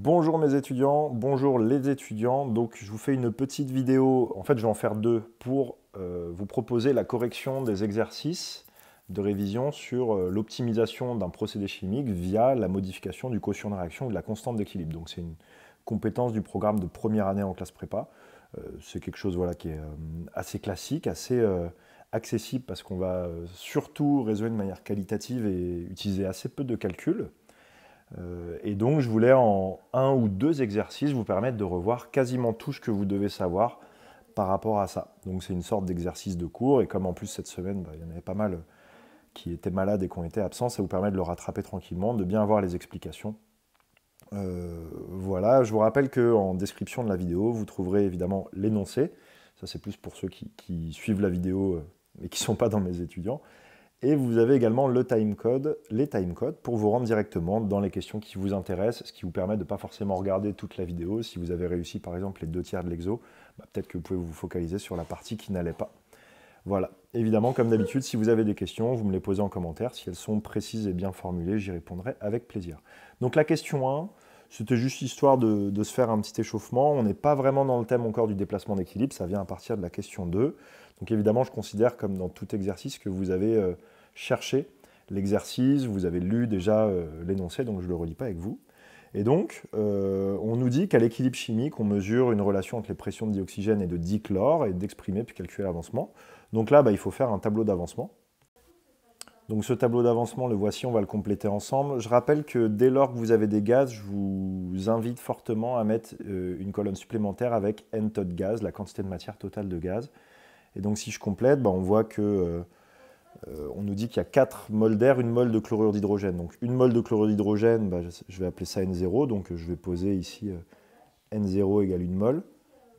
Bonjour mes étudiants, bonjour les étudiants. Donc je vous fais une petite vidéo, en fait je vais en faire deux, pour vous proposer la correction des exercices de révision sur l'optimisation d'un procédé chimique via la modification du quotient de réaction ou de la constante d'équilibre. Donc c'est une compétence du programme de première année en classe prépa. C'est quelque chose voilà, qui est assez classique, assez accessible parce qu'on va surtout raisonner de manière qualitative et utiliser assez peu de calculs. Et donc, je voulais en un ou deux exercices vous permettre de revoir quasiment tout ce que vous devez savoir par rapport à ça. Donc, c'est une sorte d'exercice de cours. Et comme en plus, cette semaine, il y en avait pas mal qui étaient malades et qui ont été absents, ça vous permet de le rattraper tranquillement, de bien voir les explications. Voilà, je vous rappelle qu'en description de la vidéo, vous trouverez évidemment l'énoncé. Ça, c'est plus pour ceux qui suivent la vidéo mais qui ne sont pas dans mes étudiants. Et vous avez également le timecode, les timecodes pour vous rendre directement dans les questions qui vous intéressent, ce qui vous permet de ne pas forcément regarder toute la vidéo. Si vous avez réussi par exemple les 2 tiers de l'exo, peut-être que vous pouvez vous focaliser sur la partie qui n'allait pas. Voilà, évidemment comme d'habitude, si vous avez des questions, vous me les posez en commentaire. Si elles sont précises et bien formulées, j'y répondrai avec plaisir. Donc la question 1, c'était juste histoire de se faire un petit échauffement. On n'est pas vraiment dans le thème encore du déplacement d'équilibre, ça vient à partir de la question 2. Donc évidemment, je considère comme dans tout exercice que vous avez cherché l'exercice, vous avez lu déjà l'énoncé, donc je ne le relis pas avec vous. Et donc, on nous dit qu'à l'équilibre chimique, on mesure une relation entre les pressions de dioxygène et de dichlore et d'exprimer puis calculer l'avancement. Donc là, il faut faire un tableau d'avancement. Donc ce tableau d'avancement, le voici, on va le compléter ensemble. Je rappelle que dès lors que vous avez des gaz, je vous invite fortement à mettre une colonne supplémentaire avec n tot de gaz, la quantité de matière totale de gaz. Et donc si je complète, on voit que on nous dit qu'il y a 4 moles d'air, 1 mole de chlorure d'hydrogène. Donc 1 mole de chlorure d'hydrogène, je vais appeler ça N0, donc je vais poser ici N0 égale 1 mole.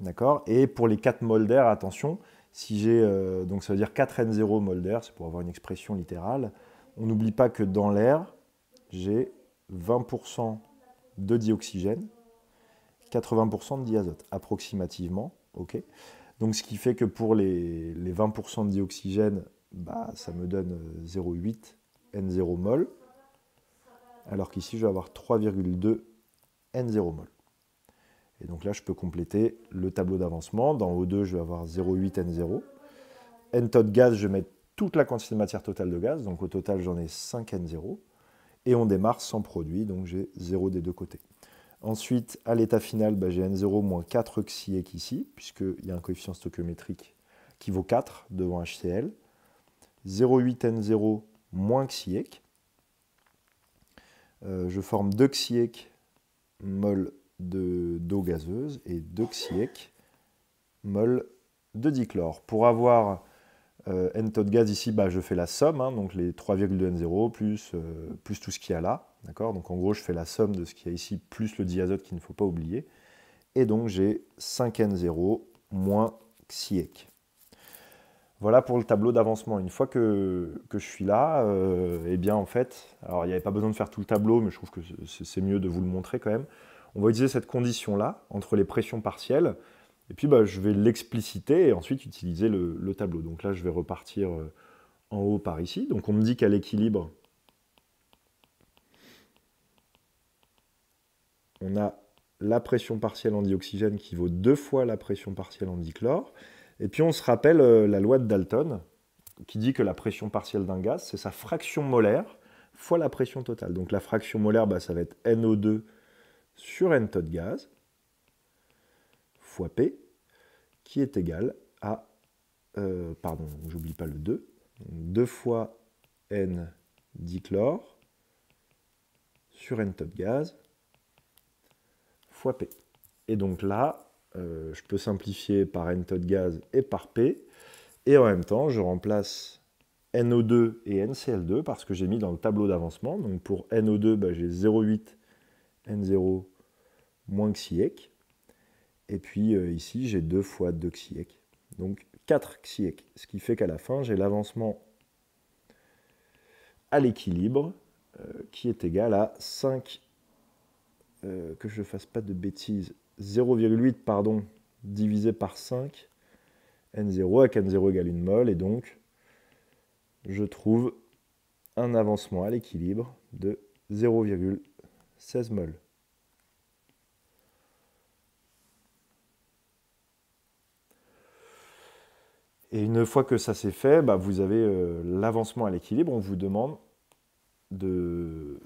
D'accord. Et pour les 4 moles d'air, attention, si j'ai, donc ça veut dire 4 N0 moles d'air, c'est pour avoir une expression littérale, on n'oublie pas que dans l'air, j'ai 20% de dioxygène, 80% de diazote, approximativement. Ok. Donc ce qui fait que pour les 20% de dioxygène, ça me donne 0,8 N0 mol, alors qu'ici je vais avoir 3,2 N0 mol. Et donc là, je peux compléter le tableau d'avancement. Dans O2, je vais avoir 0,8 N0. N tot gaz, je vais mettre toute la quantité de matière totale de gaz. Donc au total, j'en ai 5 N0. Et on démarre sans produit, donc j'ai 0 des deux côtés. Ensuite, à l'état final, j'ai N0 moins 4 oxyèques ici, puisqu'il y a un coefficient stoichiométrique qui vaut 4 devant HCl. 0,8 N0 moins oxyèque. Je forme 2 oxyèques mol d'eau gazeuse et 2 oxyèques mol de dichlore. Pour avoir N tot gaz ici, je fais la somme, donc les 3,2 N0 plus tout ce qu'il y a là. Donc en gros, je fais la somme de ce qu'il y a ici plus le diazote qu'il ne faut pas oublier. Et donc j'ai 5 N0 moins oxyèque. Voilà pour le tableau d'avancement. Une fois que je suis là, en fait, alors il n'y avait pas besoin de faire tout le tableau, mais je trouve que c'est mieux de vous le montrer quand même. On va utiliser cette condition-là, entre les pressions partielles, et puis je vais l'expliciter et ensuite utiliser le tableau. Donc là, je vais repartir en haut par ici. Donc on me dit qu'à l'équilibre, on a la pression partielle en dioxygène qui vaut 2 fois la pression partielle en dichlore. Et puis on se rappelle la loi de Dalton, qui dit que la pression partielle d'un gaz, c'est sa fraction molaire fois la pression totale. Donc la fraction molaire, ça va être NO2 sur N tot gaz fois P, qui est égal à, pardon, j'oublie pas le 2, donc 2 fois N dichlore sur N tot gaz fois P. Et donc là, je peux simplifier par N tot gaz et par P, et en même temps, je remplace NO2 et NCl2 parce que j'ai mis dans le tableau d'avancement. Donc pour NO2, j'ai 0,8 N0 moins oxyèque. Et puis ici, j'ai 2 fois 2 oxyèque. Donc 4 oxyèque. Ce qui fait qu'à la fin, j'ai l'avancement à l'équilibre qui est égal à 5, que je ne fasse pas de bêtises, 0,8 pardon, divisé par 5, N0 avec N0 égale 1 mol. Et donc, je trouve un avancement à l'équilibre de 0,16 mol. Et une fois que ça c'est fait, bah, vous avez l'avancement à l'équilibre. On vous demande de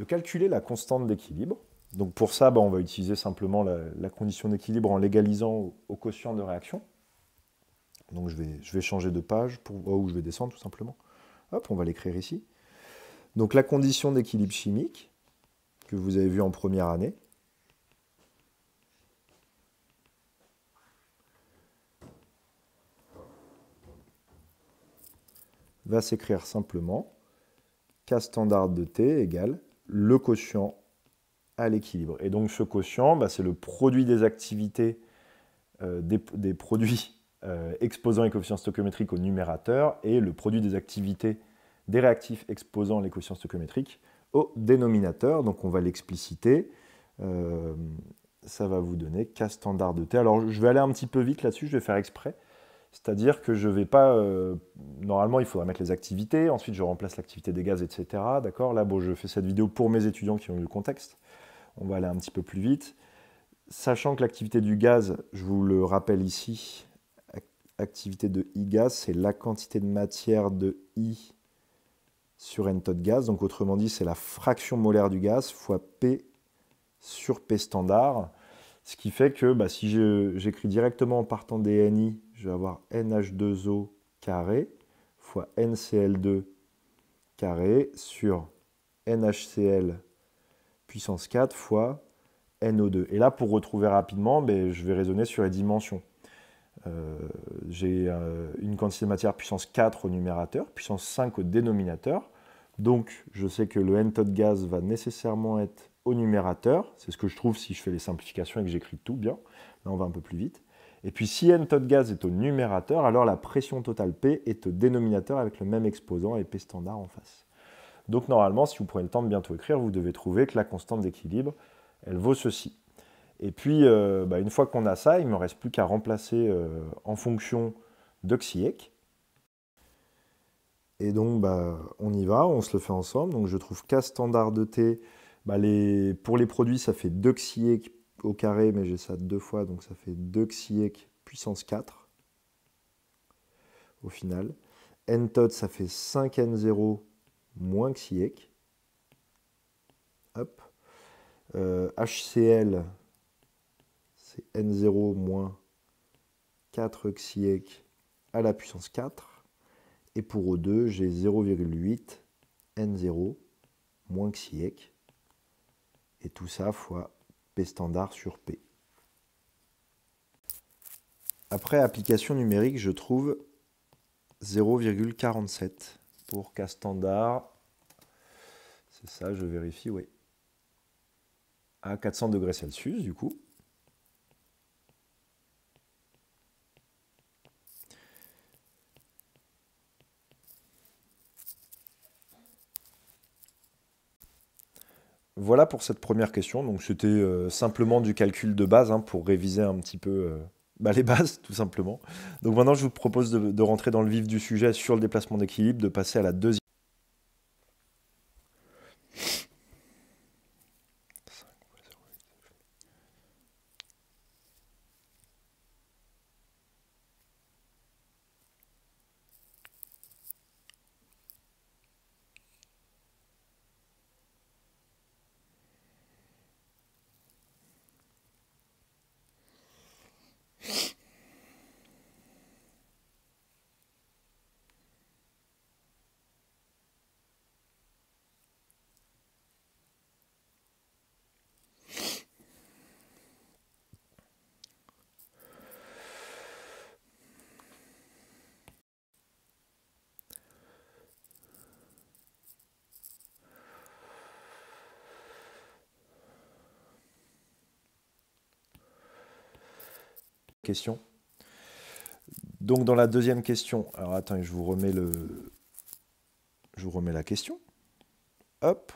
calculer la constante d'équilibre. Donc pour ça, bah, on va utiliser simplement la condition d'équilibre en l'égalisant au quotient de réaction. Donc je vais changer de page, ou je vais descendre tout simplement. Hop, on va l'écrire ici. Donc la condition d'équilibre chimique, que vous avez vue en première année, va s'écrire simplement K standard de T égale le quotient à l'équilibre. Et donc ce quotient, bah, c'est le produit des activités des produits exposant les coefficients stoichiométriques au numérateur et le produit des activités des réactifs exposant les coefficients stoichiométriques au dénominateur. Donc on va l'expliciter. Ça va vous donner K standard de T. Alors je vais aller un petit peu vite là-dessus, je vais faire exprès. C'est-à-dire que je ne vais pas... normalement, il faudra mettre les activités, ensuite je remplace l'activité des gaz, etc. D'accord. Là, bon, je fais cette vidéo pour mes étudiants qui ont eu le contexte. On va aller un petit peu plus vite. Sachant que l'activité du gaz, je vous le rappelle ici, activité de I gaz, c'est la quantité de matière de I sur N taux de gaz. Donc autrement dit, c'est la fraction molaire du gaz fois P sur P standard. Ce qui fait que bah, si j'écris directement en partant des NI, je vais avoir NH2O carré fois NCl2 carré sur NHCl puissance 4 fois NO2. Et là, pour retrouver rapidement, ben, je vais raisonner sur les dimensions. J'ai une quantité de matière puissance 4 au numérateur, puissance 5 au dénominateur. Donc, je sais que le N taux de gaz va nécessairement être au numérateur. C'est ce que je trouve si je fais les simplifications et que j'écris tout bien. Là, on va un peu plus vite. Et puis, si N taux de gaz est au numérateur, alors la pression totale P est au dénominateur avec le même exposant et P standard en face. Donc, normalement, si vous prenez le temps de bientôt écrire, vous devez trouver que la constante d'équilibre, elle vaut ceci. Et puis, bah, une fois qu'on a ça, il ne me reste plus qu'à remplacer en fonction de Xiec. Et donc, bah, on y va, on se le fait ensemble. Donc, je trouve K standard de T. Bah, pour les produits, ça fait 2 Xiec au carré, mais j'ai ça deux fois, donc ça fait 2 Xiec puissance 4 au final. N tot, ça fait 5N0 moins Xiec. Hop. HCl, c'est N0 moins 4 Xiec à la puissance 4. Et pour O2, j'ai 0,8 N0 moins Xiec. Et tout ça fois P standard sur P. Après application numérique, je trouve 0,47 pour K standard. C'est ça, je vérifie, oui. À 400 degrés Celsius, du coup. Voilà pour cette première question. Donc c'était simplement du calcul de base hein, pour réviser un petit peu les bases, tout simplement. Donc maintenant, je vous propose de rentrer dans le vif du sujet sur le déplacement d'équilibre, de passer à la deuxième. Question. Donc dans la deuxième question, alors attendez, je vous remets la question. Hop.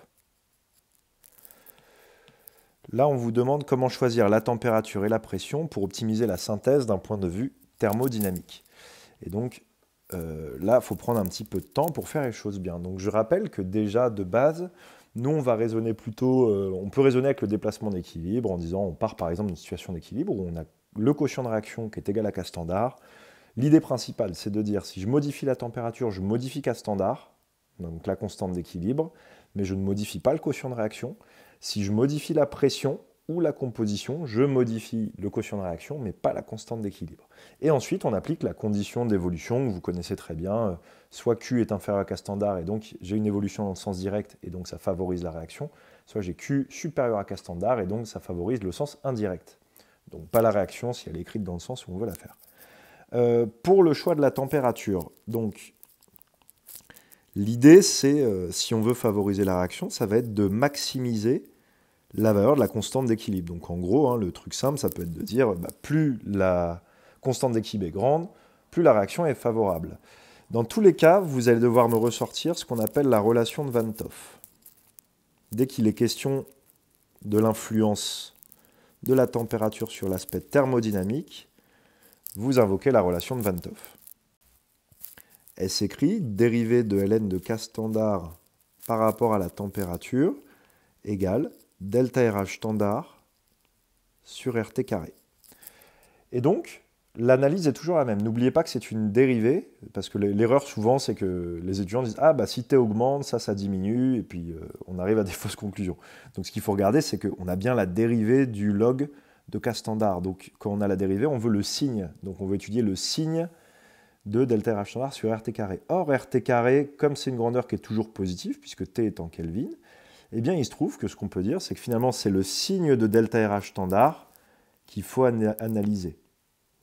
Là, on vous demande comment choisir la température et la pression pour optimiser la synthèse d'un point de vue thermodynamique. Et donc là, il faut prendre un petit peu de temps pour faire les choses bien. Donc je rappelle que déjà de base, nous on va raisonner plutôt, on peut raisonner avec le déplacement d'équilibre en disant on part par exemple d'une situation d'équilibre où on a le quotient de réaction qui est égal à K standard, L'idée principale, c'est de dire, si je modifie la température, je modifie K standard, donc la constante d'équilibre, mais je ne modifie pas le quotient de réaction. Si je modifie la pression ou la composition, je modifie le quotient de réaction, mais pas la constante d'équilibre. Et ensuite, on applique la condition d'évolution que vous connaissez très bien. Soit Q est inférieur à K standard, et donc j'ai une évolution dans le sens direct, et donc ça favorise la réaction. Soit j'ai Q supérieur à K standard, et donc ça favorise le sens indirect. Donc pas la réaction si elle est écrite dans le sens où on veut la faire. Pour le choix de la température, donc l'idée c'est, si on veut favoriser la réaction, ça va être de maximiser la valeur de la constante d'équilibre. Donc en gros, le truc simple, ça peut être de dire, plus la constante d'équilibre est grande, plus la réaction est favorable. Dans tous les cas, vous allez devoir me ressortir ce qu'on appelle la relation de Van 't Hoff. Dès qu'il est question de l'influence de la température sur l'aspect thermodynamique, vous invoquez la relation de Van 't Hoff. Elle s'écrit dérivée de ln de K standard par rapport à la température égale delta RH standard sur RT carré. Et donc, l'analyse est toujours la même. N'oubliez pas que c'est une dérivée, parce que l'erreur souvent, c'est que les étudiants disent « Ah, si T augmente, ça diminue », et puis on arrive à des fausses conclusions. Donc ce qu'il faut regarder, c'est qu'on a bien la dérivée du log de K standard. Donc quand on a la dérivée, on veut le signe. Donc on veut étudier le signe de delta RH standard sur RT carré. Or, RT carré, comme c'est une grandeur qui est toujours positive, puisque T est en Kelvin, eh bien il se trouve que ce qu'on peut dire, c'est que finalement, c'est le signe de delta RH standard qu'il faut analyser.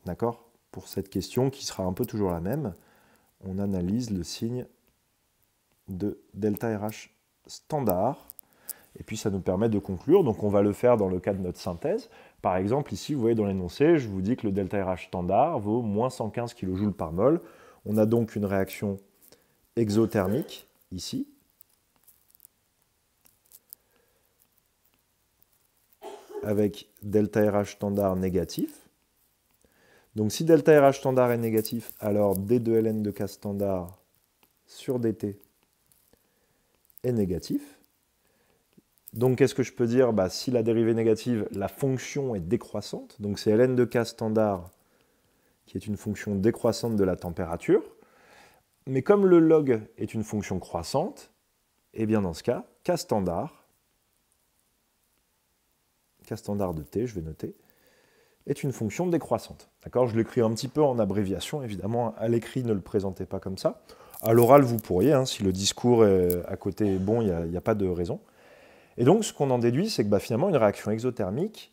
D'accord? Pour cette question, qui sera un peu toujours la même, on analyse le signe de delta RH standard, et puis ça nous permet de conclure. Donc on va le faire dans le cas de notre synthèse. Par exemple, ici, vous voyez dans l'énoncé, je vous dis que le delta RH standard vaut moins 115 kJ par mol. On a donc une réaction exothermique, ici, avec delta RH standard négatif. Donc si delta RH standard est négatif, alors D2ln de K standard sur dt est négatif. Donc qu'est-ce que je peux dire? Si la dérivée est négative, la fonction est décroissante. Donc c'est ln de K standard qui est une fonction décroissante de la température. Mais comme le log est une fonction croissante, eh bien dans ce cas, K standard de t, je vais noter, est une fonction décroissante. D'accord? Je l'écris un petit peu en abréviation, évidemment, à l'écrit, ne le présentez pas comme ça. À l'oral, vous pourriez, si le discours à côté est bon, il n'y a pas de raison. Et donc, ce qu'on en déduit, c'est que finalement, une réaction exothermique,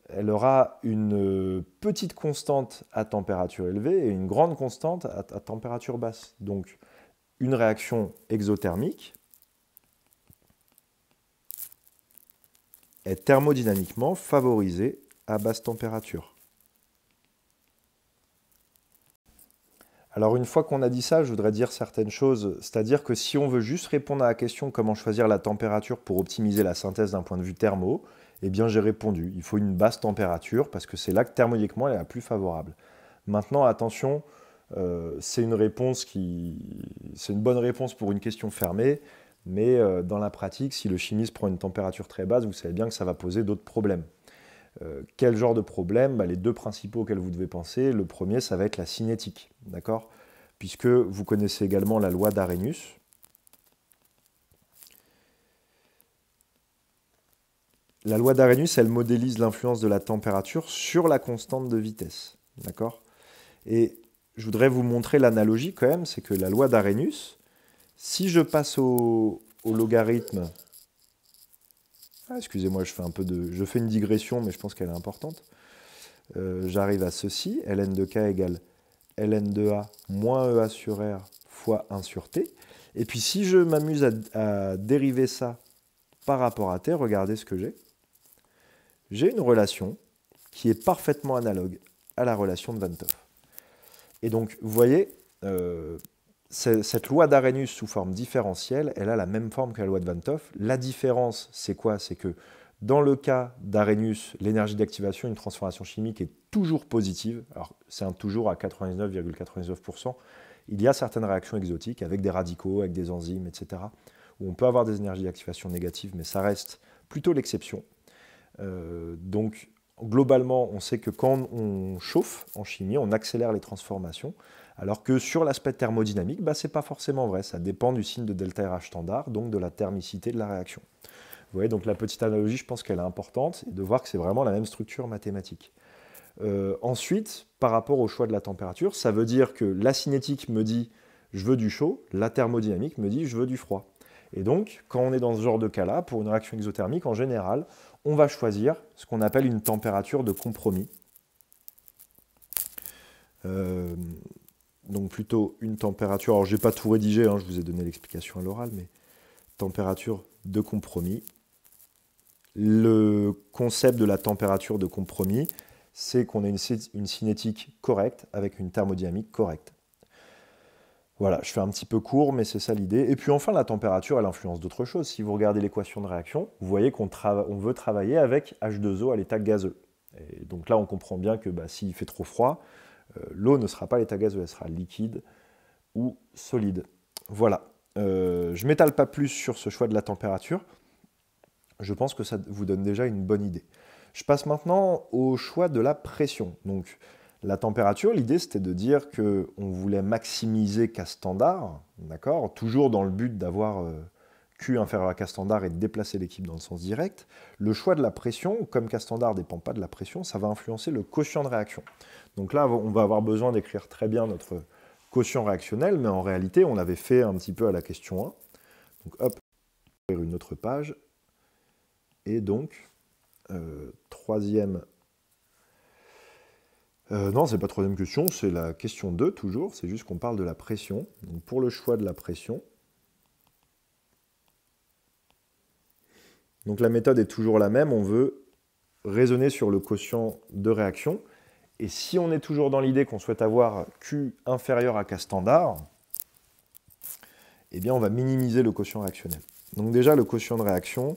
elle aura une petite constante à température élevée et une grande constante à température basse. Donc, une réaction exothermique est thermodynamiquement favorisée à basse température. Alors une fois qu'on a dit ça, je voudrais dire certaines choses, c'est-à-dire que si on veut juste répondre à la question comment choisir la température pour optimiser la synthèse d'un point de vue thermo, eh bien j'ai répondu, il faut une basse température parce que c'est là que thermodynamiquement elle est la plus favorable. Maintenant attention, c'est une bonne réponse pour une question fermée, mais dans la pratique, si le chimiste prend une température très basse, vous savez bien que ça va poser d'autres problèmes. Quel genre de problème? Les deux principaux auxquels vous devez penser, le premier, ça va être la cinétique, d'accord? Puisque vous connaissez également la loi d'Arrhenius. La loi d'Arrhenius, elle modélise l'influence de la température sur la constante de vitesse, d'accord? Et je voudrais vous montrer l'analogie quand même, c'est que la loi d'Arrhenius, si je passe au logarithme, excusez-moi, je fais une digression, mais je pense qu'elle est importante. J'arrive à ceci, ln de k égale ln de a moins ea sur r fois 1 sur t. Et puis si je m'amuse à dériver ça par rapport à t, regardez ce que j'ai. J'ai une relation qui est parfaitement analogue à la relation de Van 't Hoff. Et donc, vous voyez, cette loi d'Arrhenius sous forme différentielle, elle a la même forme que la loi de Van 't Hoff. La différence, c'est quoi? C'est que dans le cas d'Arrhenius, l'énergie d'activation d'une transformation chimique est toujours positive. Alors, c'est un toujours à 99,99%. Il y a certaines réactions exotiques avec des radicaux, avec des enzymes, etc., où on peut avoir des énergies d'activation négatives, mais ça reste plutôt l'exception. Donc, globalement, on sait que quand on chauffe en chimie, on accélère les transformations, alors que sur l'aspect thermodynamique, bah, ce n'est pas forcément vrai. Ça dépend du signe de delta RH standard, donc de la thermicité de la réaction. Vous voyez, donc la petite analogie, je pense qu'elle est importante, et de voir que c'est vraiment la même structure mathématique. Ensuite, par rapport au choix de la température, ça veut dire que la cinétique me dit je veux du chaud, la thermodynamique me dit je veux du froid. Et donc, quand on est dans ce genre de cas-là, pour une réaction exothermique, en général, on va choisir ce qu'on appelle une température de compromis. Donc plutôt une température, alors je n'ai pas tout rédigé, hein, je vous ai donné l'explication à l'oral, mais température de compromis. Le concept de la température de compromis, c'est qu'on a une cinétique correcte avec une thermodynamique correcte. Voilà, je fais un petit peu court, mais c'est ça l'idée. Et puis enfin, la température, elle influence d'autres choses. Si vous regardez l'équation de réaction, vous voyez qu'on veut travailler avec H2O à l'état gazeux. Et donc là, on comprend bien que s'il fait trop froid, l'eau ne sera pas à l'état gazeux, elle sera liquide ou solide. Voilà. Je ne m'étale pas plus sur ce choix de la température. Je pense que ça vous donne déjà une bonne idée. Je passe maintenant au choix de la pression. Donc, la température, l'idée c'était de dire qu'on voulait maximiser K standard, d'accord, toujours dans le but d'avoir Q inférieur à K standard et de déplacer l'équipe dans le sens direct. Le choix de la pression, comme K standard ne dépend pas de la pression, ça va influencer le quotient de réaction. Donc là, on va avoir besoin d'écrire très bien notre quotient réactionnel, mais en réalité, on l'avait fait un petit peu à la question 1. Donc hop, on va ouvrir une autre page. Et donc, troisième... non, c'est pas troisième question, c'est la question 2 toujours, c'est juste qu'on parle de la pression. Donc pour le choix de la pression, donc la méthode est toujours la même, on veut raisonner sur le quotient de réaction. Et si on est toujours dans l'idée qu'on souhaite avoir Q inférieur à K standard, eh bien on va minimiser le quotient réactionnel. Donc déjà, le quotient de réaction,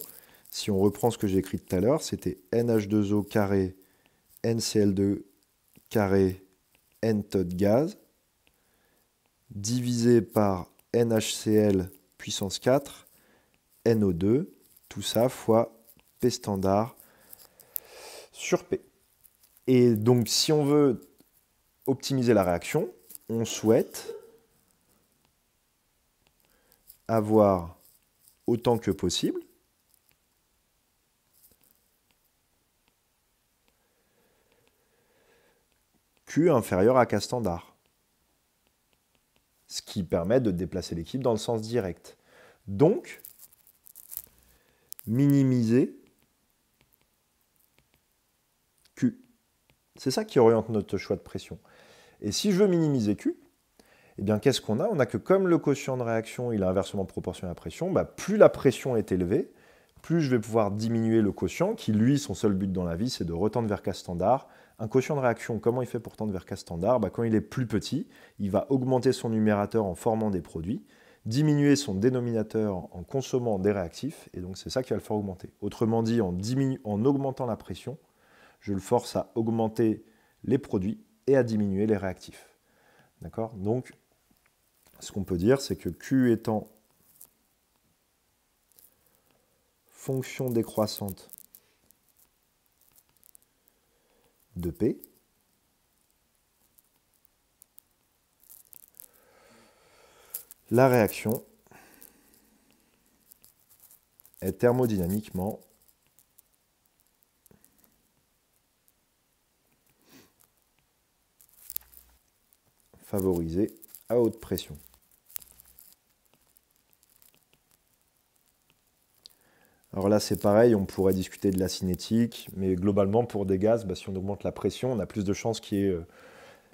si on reprend ce que j'ai écrit tout à l'heure, c'était NH2O carré, NCl2 carré, N tonnes de gaz, divisé par NHCl puissance 4, NO2, tout ça fois P standard sur P. Et donc, si on veut optimiser la réaction, on souhaite avoir autant que possible Q inférieur à K standard, ce qui permet de déplacer l'équipe dans le sens direct. Donc, minimiser Q. C'est ça qui oriente notre choix de pression. Et si je veux minimiser Q, eh bien qu'est-ce qu'on a? On a que comme le quotient de réaction il est inversement proportionnel à la pression, plus la pression est élevée, plus je vais pouvoir diminuer le quotient, qui lui, son seul but dans la vie, c'est de retendre vers K standard. Un quotient de réaction, comment il fait pour tendre vers K standard? Quand il est plus petit, il va augmenter son numérateur en formant des produits, diminuer son dénominateur en consommant des réactifs, et donc c'est ça qui va le faire augmenter. Autrement dit, en augmentant la pression, je le force à augmenter les produits et à diminuer les réactifs. D'accord? Donc, ce qu'on peut dire, c'est que Q étant fonction décroissante de P, la réaction est thermodynamiquement favorisée à haute pression. Alors là, c'est pareil, on pourrait discuter de la cinétique, mais globalement, pour des gaz, si on augmente la pression, on a plus de chances qu'il y ait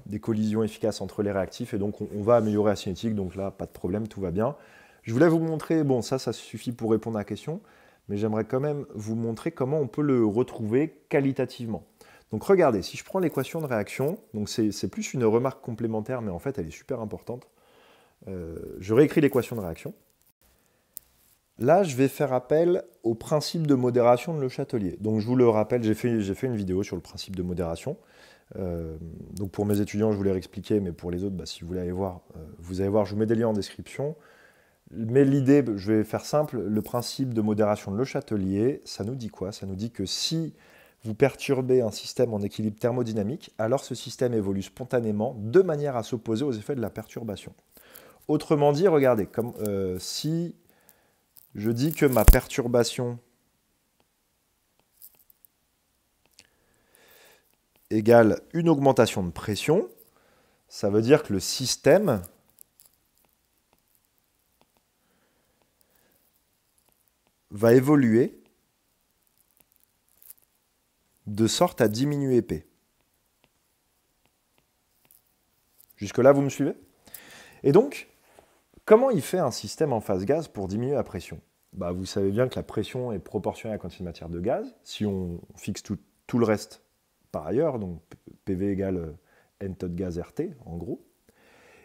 des collisions efficaces entre les réactifs, et donc on va améliorer la cinétique, donc là, pas de problème, tout va bien. Je voulais vous montrer, bon, ça suffit pour répondre à la question, mais j'aimerais quand même vous montrer comment on peut le retrouver qualitativement. Donc regardez, si je prends l'équation de réaction, donc c'est plus une remarque complémentaire, mais en fait, elle est super importante. Je réécris l'équation de réaction. Là, je vais faire appel au principe de modération de Le Chatelier. Donc, je vous le rappelle, j'ai fait une vidéo sur le principe de modération. Donc, pour mes étudiants, je vous l'ai réexpliqué, mais pour les autres, si vous voulez aller voir, vous allez voir, je vous mets des liens en description. Mais l'idée, je vais faire simple, le principe de modération de Le Chatelier, ça nous dit quoi? Ça nous dit que si vous perturbez un système en équilibre thermodynamique, alors ce système évolue spontanément de manière à s'opposer aux effets de la perturbation. Autrement dit, regardez, si je dis que ma perturbation égale une augmentation de pression, ça veut dire que le système va évoluer de sorte à diminuer P. Jusque-là, vous me suivez? Et donc, comment il fait un système en phase gaz pour diminuer la pression? Bah, vous savez bien que la pression est proportionnelle à la quantité de matière de gaz. Si on fixe tout le reste par ailleurs, donc PV égale N tot de gaz RT, en gros.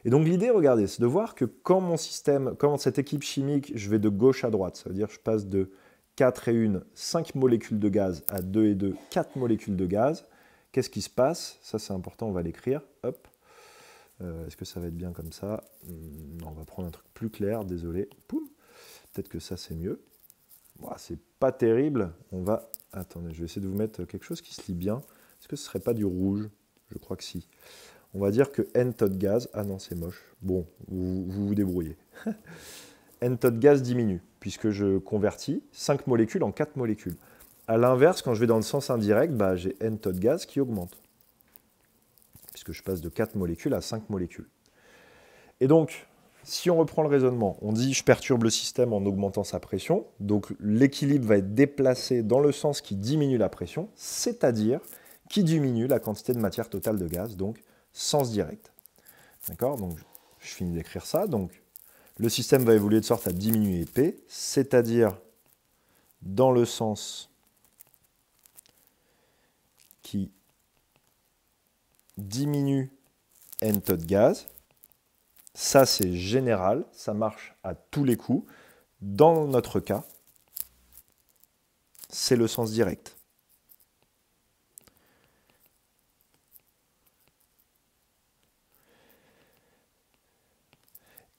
Et donc l'idée, regardez, c'est de voir que quand mon système, quand cette équipe chimique, je vais de gauche à droite, ça veut dire que je passe de 4 et 1, 5 molécules de gaz à 2 et 2, 4 molécules de gaz. Qu'est-ce qui se passe? Ça, c'est important, on va l'écrire. Hop. Est-ce que ça va être bien comme ça? Non, on va prendre un truc plus clair, désolé. Poum. Peut-être que ça, c'est mieux. Bon, c'est pas terrible. On va... Attendez, je vais essayer de vous mettre quelque chose qui se lit bien. Est-ce que ce serait pas du rouge? Je crois que si. On va dire que N tot de gaz... Ah non, c'est moche. Bon, vous débrouillez. N tot de gaz diminue, puisque je convertis 5 molécules en 4 molécules. A l'inverse, quand je vais dans le sens indirect, bah, j'ai N tot de gaz qui augmente, puisque je passe de 4 molécules à 5 molécules. Et donc, si on reprend le raisonnement, on dit je perturbe le système en augmentant sa pression, donc l'équilibre va être déplacé dans le sens qui diminue la pression, c'est-à-dire qui diminue la quantité de matière totale de gaz, donc sens direct. D'accord? Donc, je finis d'écrire ça. Donc, le système va évoluer de sorte à diminuer P, c'est-à-dire dans le sens qui diminue N tot de gaz. Ça, c'est général, ça marche à tous les coups. Dans notre cas, c'est le sens direct.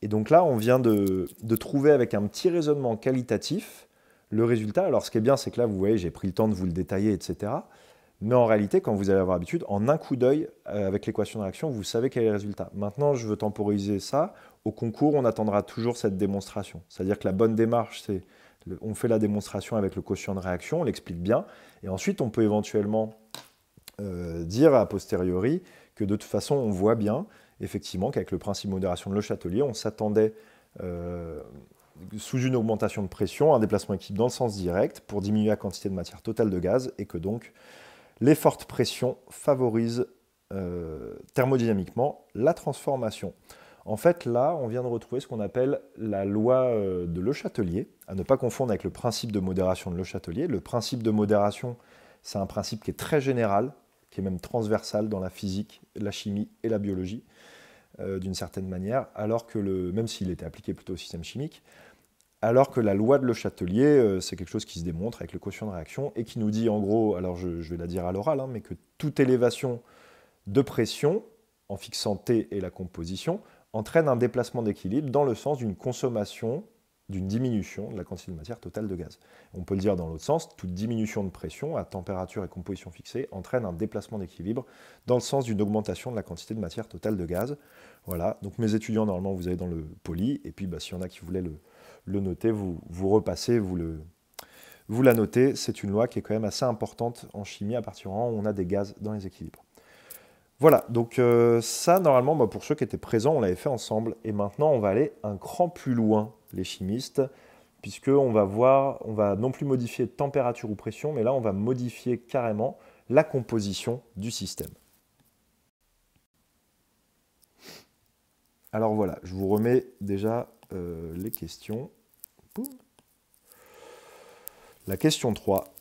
Et donc là, on vient de trouver avec un petit raisonnement qualitatif le résultat. Alors ce qui est bien, c'est que là, vous voyez, j'ai pris le temps de vous le détailler, etc. Mais en réalité, quand vous allez avoir l'habitude, en un coup d'œil, avec l'équation de réaction, vous savez quel est le résultat. Maintenant, je veux temporiser ça. Au concours, on attendra toujours cette démonstration. C'est-à-dire que la bonne démarche, c'est on fait la démonstration avec le quotient de réaction, on l'explique bien. Et ensuite, on peut éventuellement dire a posteriori que de toute façon, on voit bien effectivement qu'avec le principe de modération de Le Chatelier, on s'attendait sous une augmentation de pression, un déplacement équilibre dans le sens direct pour diminuer la quantité de matière totale de gaz et que donc les fortes pressions favorisent thermodynamiquement la transformation. En fait, là, on vient de retrouver ce qu'on appelle la loi de Le Chatelier, à ne pas confondre avec le principe de modération de Le Chatelier. Le principe de modération, c'est un principe qui est très général, qui est même transversal dans la physique, la chimie et la biologie, d'une certaine manière, alors que même s'il était appliqué plutôt au système chimique, alors que la loi de Le Chatelier, c'est quelque chose qui se démontre avec le quotient de réaction et qui nous dit en gros, alors je vais la dire à l'oral, hein, mais que toute élévation de pression, en fixant T et la composition, entraîne un déplacement d'équilibre dans le sens d'une consommation, d'une diminution de la quantité de matière totale de gaz. On peut le dire dans l'autre sens, toute diminution de pression à température et composition fixée entraîne un déplacement d'équilibre dans le sens d'une augmentation de la quantité de matière totale de gaz. Voilà, donc mes étudiants, normalement, vous avez dans le poly, et puis bah, s'il y en a qui voulaient le noter, vous repassez, vous la notez. C'est une loi qui est quand même assez importante en chimie à partir du moment où on a des gaz dans les équilibres. Voilà, donc ça, normalement, bah, pour ceux qui étaient présents, on l'avait fait ensemble. Et maintenant, on va aller un cran plus loin, les chimistes, puisqu'on va voir, on va non plus modifier température ou pression, mais là, on va modifier carrément la composition du système. Alors voilà, je vous remets déjà les questions. Boum. La question 3.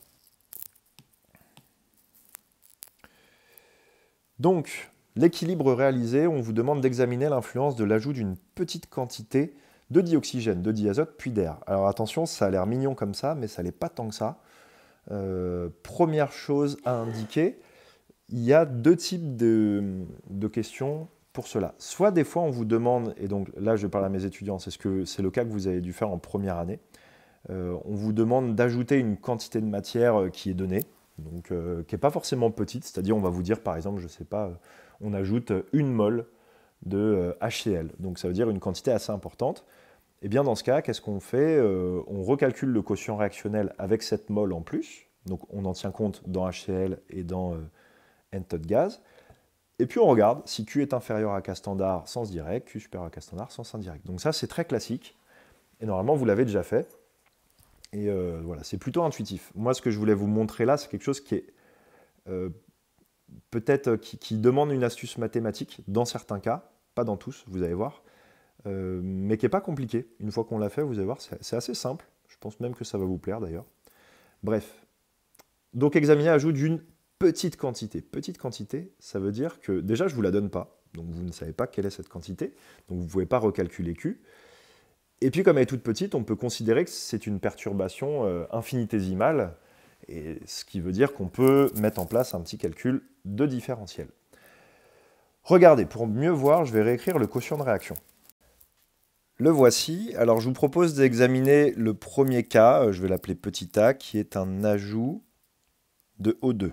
Donc, l'équilibre réalisé, on vous demande d'examiner l'influence de l'ajout d'une petite quantité de dioxygène, de diazote, puis d'air. Alors attention, ça a l'air mignon comme ça, mais ça n'est pas tant que ça. Première chose à indiquer, il y a deux types de questions pour cela. Soit des fois on vous demande, et donc là je parle à mes étudiants, c'est le cas que vous avez dû faire en première année, on vous demande d'ajouter une quantité de matière qui est donnée, donc qui n'est pas forcément petite, c'est-à-dire on va vous dire par exemple, je ne sais pas, on ajoute 1 mol de HCl, donc ça veut dire une quantité assez importante. Et bien dans ce cas, qu'est-ce qu'on fait? On recalcule le quotient réactionnel avec cette mol en plus, donc on en tient compte dans HCl et dans nTo de gaz, et puis on regarde si Q est inférieur à K standard sens direct, Q supérieur à K standard sens indirect. Donc ça c'est très classique, et normalement vous l'avez déjà fait, et voilà, c'est plutôt intuitif. Moi ce que je voulais vous montrer là, c'est quelque chose qui est peut-être qui demande une astuce mathématique dans certains cas, pas dans tous, vous allez voir, mais qui n'est pas compliqué. Une fois qu'on l'a fait, vous allez voir, c'est assez simple. Je pense même que ça va vous plaire d'ailleurs. Bref. Donc examiner ajout d'une petite quantité. Petite quantité, ça veut dire que déjà je ne vous la donne pas. Donc vous ne savez pas quelle est cette quantité. Donc vous ne pouvez pas recalculer Q. Et puis comme elle est toute petite, on peut considérer que c'est une perturbation infinitésimale. Et ce qui veut dire qu'on peut mettre en place un petit calcul de différentiel. Regardez, pour mieux voir, je vais réécrire le quotient de réaction. Le voici. Alors je vous propose d'examiner le premier cas, je vais l'appeler petit a, qui est un ajout de O2.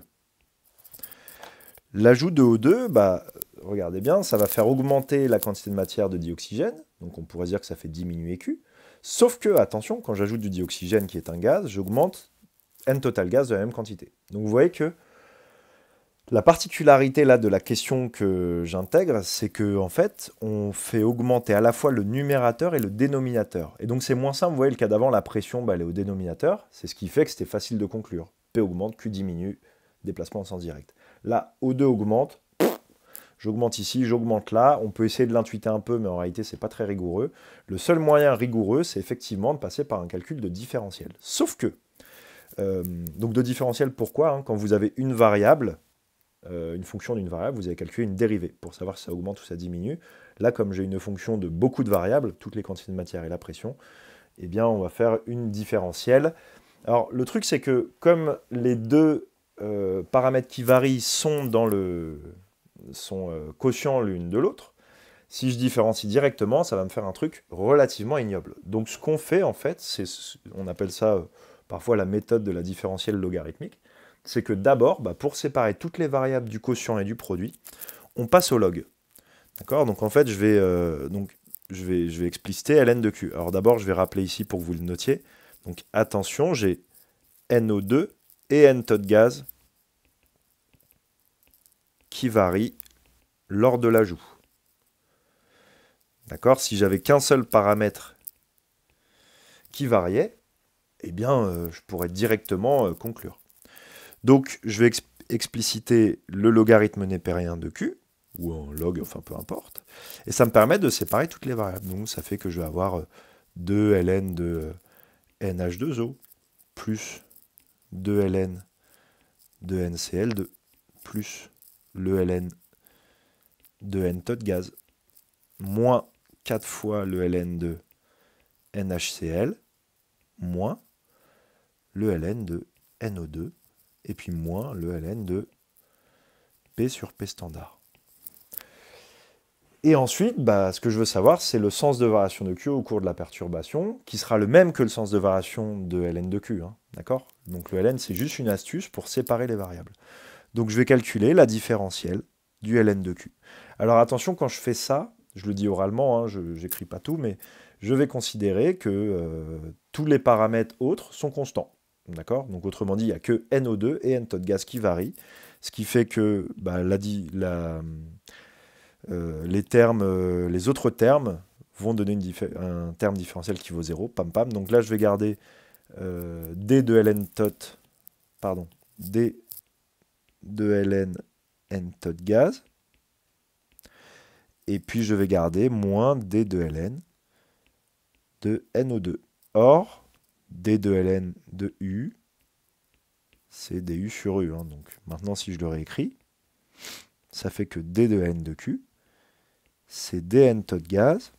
L'ajout de O2, regardez bien, ça va faire augmenter la quantité de matière de dioxygène, donc on pourrait dire que ça fait diminuer Q, sauf que, attention, quand j'ajoute du dioxygène qui est un gaz, j'augmente N total gaz de la même quantité. Donc vous voyez que la particularité là de la question que j'intègre, c'est que en fait, on fait augmenter à la fois le numérateur et le dénominateur. Et donc c'est moins simple, vous voyez, le cas d'avant, la pression, elle est au dénominateur, c'est ce qui fait que c'était facile de conclure. P augmente, Q diminue, déplacement en sens direct. Là, O2 augmente, j'augmente ici, j'augmente là, on peut essayer de l'intuiter un peu, mais en réalité, c'est pas très rigoureux. Le seul moyen rigoureux, c'est effectivement de passer par un calcul de différentiel. Sauf que, donc de différentiel, pourquoi? Quand vous avez une variable, une fonction d'une variable, vous allez calculer une dérivée pour savoir si ça augmente ou ça diminue. Là, comme j'ai une fonction de beaucoup de variables, toutes les quantités de matière et la pression, eh bien, on va faire une différentielle. Alors, le truc, c'est que comme les deux paramètres qui varient sont quotients l'une de l'autre, si je différencie directement, ça va me faire un truc relativement ignoble. Donc, ce qu'on fait, en fait, on appelle ça parfois la méthode de la différentielle logarithmique, c'est que d'abord, pour séparer toutes les variables du quotient et du produit, on passe au log. D'accord? Donc en fait, je vais expliciter ln de Q. Alors d'abord, je vais rappeler ici pour que vous le notiez. Donc attention, j'ai NO2 et nTo de gaz qui varient lors de l'ajout. D'accord? Si j'avais qu'un seul paramètre qui variait, eh bien, je pourrais directement conclure. Donc, je vais expliciter le logarithme népérien de Q, ou en log, enfin peu importe, et ça me permet de séparer toutes les variables. Donc, ça fait que je vais avoir 2 ln de NH2O, plus 2 ln de NCl2, plus le ln de nTo de gaz, moins 4 fois le ln de NHCl, moins le ln de NO2, et puis moins le ln de P sur P standard. Et ensuite, ce que je veux savoir, c'est le sens de variation de Q au cours de la perturbation, qui sera le même que le sens de variation de ln de Q. D'accord? Donc le ln, c'est juste une astuce pour séparer les variables. Donc je vais calculer la différentielle du ln de Q. Alors attention, quand je fais ça, je le dis oralement, je n'écris pas tout, mais je vais considérer que tous les paramètres autres sont constants. D'accord? Donc autrement dit, il n'y a que NO2 et nTo de gaz qui varient, ce qui fait que les autres termes vont donner un terme différentiel qui vaut 0, pam pam. Donc là, je vais garder D de ln tot, pardon, D de ln nTo de gaz, et puis je vais garder moins D de ln de NO2. Or, D de ln de U, c'est du sur U. Donc maintenant, si je le réécris, ça fait que D de N de Q, c'est D nTo de gaz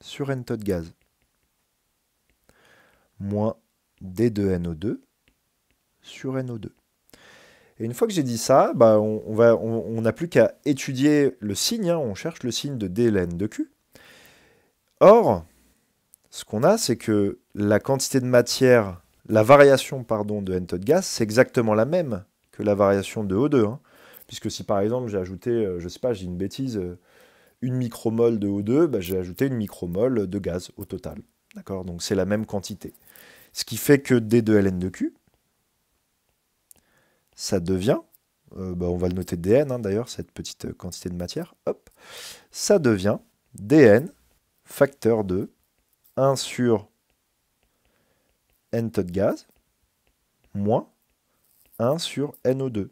sur nTo de gaz, moins D de NO2 sur NO2. Et une fois que j'ai dit ça, on n'a plus qu'à étudier le signe, on cherche le signe de D ln de Q. Or, ce qu'on a, c'est que la quantité de matière la variation pardon, de n-tot gaz, c'est exactement la même que la variation de O2. Hein. Puisque si par exemple j'ai ajouté, je sais pas, j'ai une bêtise, une micromole de O2, bah, j'ai ajouté une micromole de gaz au total. D'accord? Donc c'est la même quantité. Ce qui fait que D2Ln de Q, ça devient, bah, on va le noter dn hein, d'ailleurs, cette petite quantité de matière, hop, ça devient dn facteur de 1 sur n-tot gaz moins 1 sur NO2.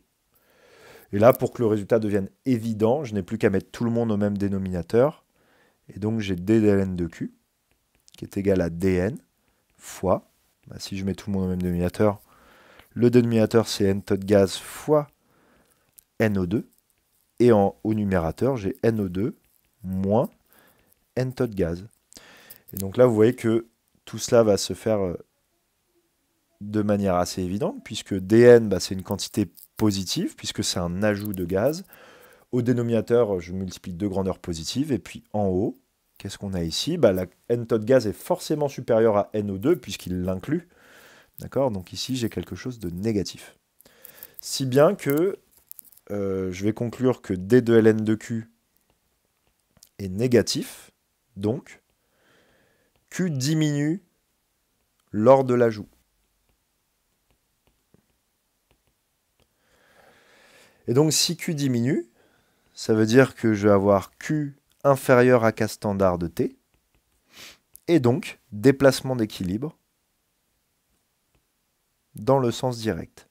Et là, pour que le résultat devienne évident, je n'ai plus qu'à mettre tout le monde au même dénominateur. Et donc, j'ai d de ln de Q, qui est égal à dn fois, bah, si je mets tout le monde au même dénominateur, le dénominateur, c'est n-tot gaz fois NO2. Et au numérateur, j'ai NO2 moins n-tot gaz. Et donc là, vous voyez que tout cela va se faire de manière assez évidente, puisque dn, bah, c'est une quantité positive, puisque c'est un ajout de gaz. Au dénominateur, je multiplie deux grandeurs positives, et puis en haut, qu'est-ce qu'on a ici? Bah, la n-tot gaz est forcément supérieure à NO2, puisqu'il l'inclut. D'accord? Donc ici, j'ai quelque chose de négatif. Si bien que je vais conclure que d de ln de Q est négatif, donc Q diminue lors de l'ajout. Et donc si Q diminue, ça veut dire que je vais avoir Q inférieur à K standard de T, et donc déplacement d'équilibre dans le sens direct.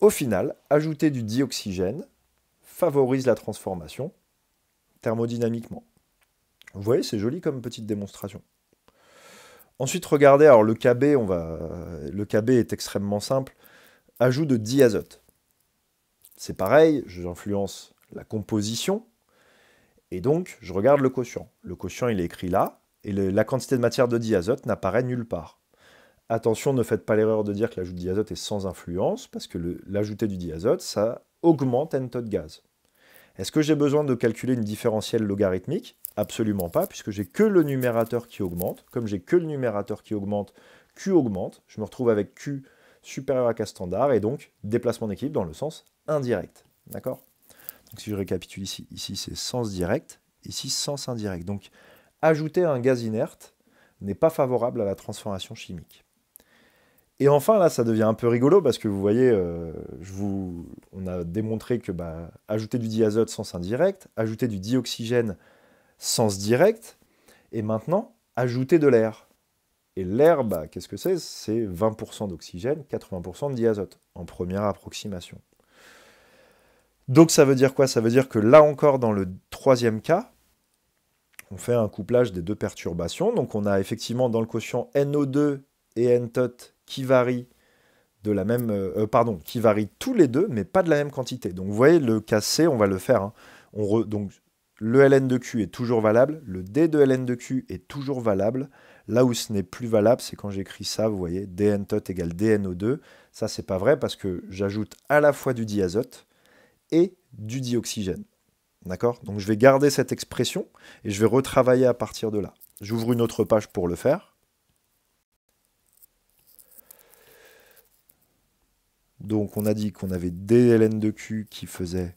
Au final, ajouter du dioxygène favorise la transformation thermodynamiquement. Vous voyez, c'est joli comme petite démonstration. Ensuite, regardez, alors le KB, le KB est extrêmement simple. Ajout de diazote. C'est pareil, j'influence la composition, et donc je regarde le quotient. Le quotient, il est écrit là, et la quantité de matière de diazote n'apparaît nulle part. Attention, ne faites pas l'erreur de dire que l'ajout de diazote est sans influence, parce que l'ajouter du diazote, ça augmente n-tot gaz. Est-ce que j'ai besoin de calculer une différentielle logarithmique? Absolument pas, puisque j'ai que le numérateur qui augmente. Comme j'ai que le numérateur qui augmente, Q augmente. Je me retrouve avec Q supérieur à K standard, et donc déplacement d'équilibre dans le sens indirect. D'accord? Donc si je récapitule ici c'est sens direct, ici sens indirect. Donc ajouter un gaz inerte n'est pas favorable à la transformation chimique. Et enfin, là, ça devient un peu rigolo parce que vous voyez, on a démontré que ajouter du diazote, sens indirect, ajouter du dioxygène, sens direct, et maintenant, ajouter de l'air. Et l'air, qu'est-ce que c'est? C'est 20% d'oxygène, 80% de diazote, en première approximation. Donc ça veut dire quoi? Ça veut dire que là encore, dans le troisième cas, on fait un couplage des deux perturbations. Donc on a effectivement dans le quotient NO2 et n-tot qui varient de la même, qui varient tous les deux, mais pas de la même quantité. Donc vous voyez, le cas C, on va le faire. Hein. Donc le ln de Q est toujours valable, le d de ln de Q est toujours valable. Là où ce n'est plus valable, c'est quand j'écris ça, vous voyez, dn-tot égale dNO2. Ça, c'est pas vrai parce que j'ajoute à la fois du diazote et du dioxygène. D'accord? Donc je vais garder cette expression et je vais retravailler à partir de là. J'ouvre une autre page pour le faire. Donc on a dit qu'on avait dln de Q qui faisait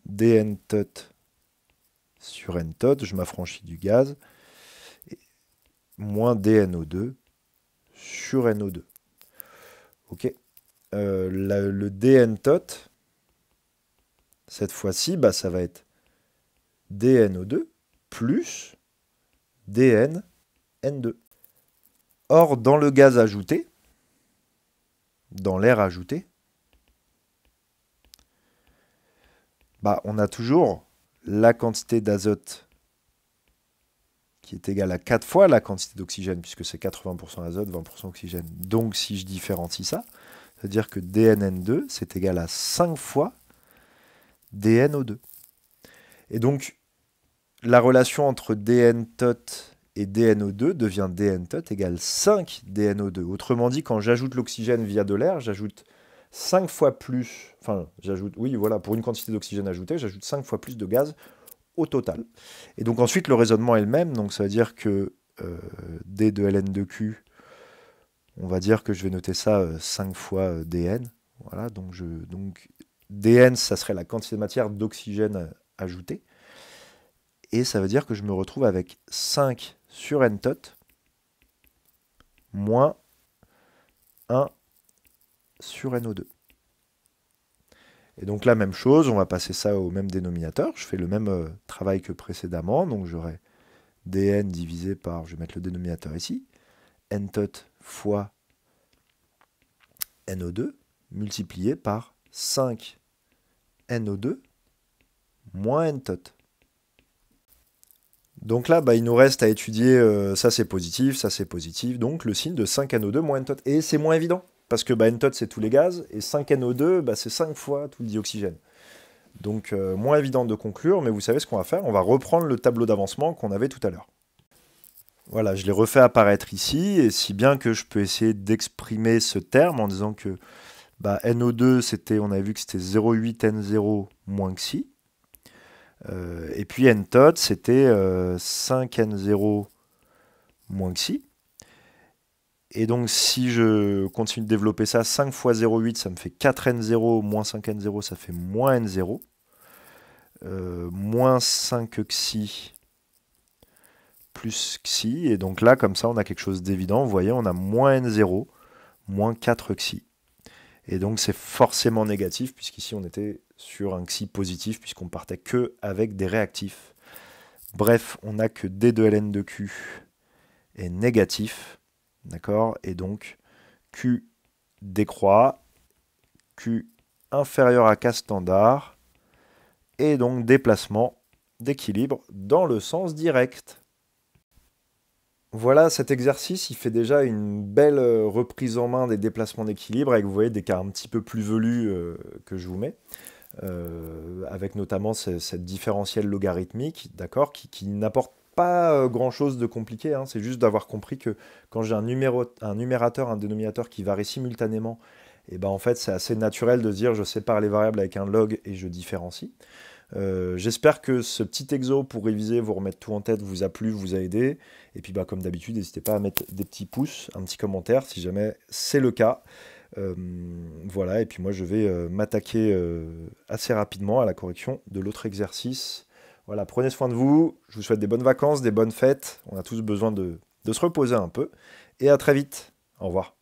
dn-tot sur n-tot, je m'affranchis du gaz, et moins dNO2 sur NO2. Ok. Le dn-tot, cette fois-ci, ça va être dNO2 plus dnN2. Or, dans le gaz ajouté, dans l'air ajouté, on a toujours la quantité d'azote qui est égale à 4 fois la quantité d'oxygène, puisque c'est 80% azote, 20% oxygène. Donc, si je différencie ça, c'est-à-dire que dnN2, c'est égal à 5 fois dNO2. Et donc, la relation entre dn-tot et dNO2 devient dn-tot égale 5 dNO2. Autrement dit, quand j'ajoute l'oxygène via de l'air, j'ajoute 5 fois plus, enfin j'ajoute, oui voilà, pour une quantité d'oxygène ajoutée, j'ajoute 5 fois plus de gaz au total. Et donc ensuite le raisonnement est le même, donc ça veut dire que D de Ln2Q, on va dire que je vais noter ça 5 fois Dn, voilà, donc Dn ça serait la quantité de matière d'oxygène ajoutée, et ça veut dire que je me retrouve avec 5 sur n tot moins 1 sur NO2. Et donc la même chose, on va passer ça au même dénominateur. Je fais le même travail que précédemment. Donc j'aurai dn divisé par, je vais mettre le dénominateur ici, n tot fois NO2 multiplié par 5 NO2 moins n tot. Donc là, il nous reste à étudier, ça c'est positif, donc le signe de 5 NO2 moins n tot. Et c'est moins évident, parce que n tot c'est tous les gaz, et 5 NO2 c'est 5 fois tout le dioxygène. Donc moins évident de conclure, mais vous savez ce qu'on va faire, on va reprendre le tableau d'avancement qu'on avait tout à l'heure. Voilà, je l'ai refait apparaître ici, et si bien que je peux essayer d'exprimer ce terme en disant que NO2, on avait vu que c'était 0,8 N0 moins xi. Et puis n tot, c'était 5n0 moins xi. Et donc si je continue de développer ça, 5 fois 0,8, ça me fait 4n0 moins 5n0, ça fait moins n0. Moins 5 xi plus xi. Et donc là, comme ça, on a quelque chose d'évident. Vous voyez, on a moins n0 moins 4 xi. Et donc c'est forcément négatif, puisqu'ici on était sur un xi positif, puisqu'on partait que avec des réactifs. Bref, on n'a que D de Ln2Q est négatif, d'accord? Et donc Q décroît, Q inférieur à K standard, et donc déplacement d'équilibre dans le sens direct. Voilà, cet exercice, il fait déjà une belle reprise en main des déplacements d'équilibre, avec, vous voyez, des cas un petit peu plus velus que je vous mets, avec notamment cette différentielle logarithmique, d'accord, qui n'apporte pas grand-chose de compliqué, hein, c'est juste d'avoir compris que quand j'ai un numérateur, un dénominateur qui varie simultanément, et en fait, c'est assez naturel de se dire je sépare les variables avec un log et je différencie. J'espère que ce petit exo pour réviser, vous remettre tout en tête, vous a plu, vous a aidé. Et puis comme d'habitude, n'hésitez pas à mettre des petits pouces, un petit commentaire si jamais c'est le cas. Voilà, et puis moi je vais m'attaquer assez rapidement à la correction de l'autre exercice. Voilà, prenez soin de vous, je vous souhaite des bonnes vacances, des bonnes fêtes. On a tous besoin de se reposer un peu. Et à très vite. Au revoir.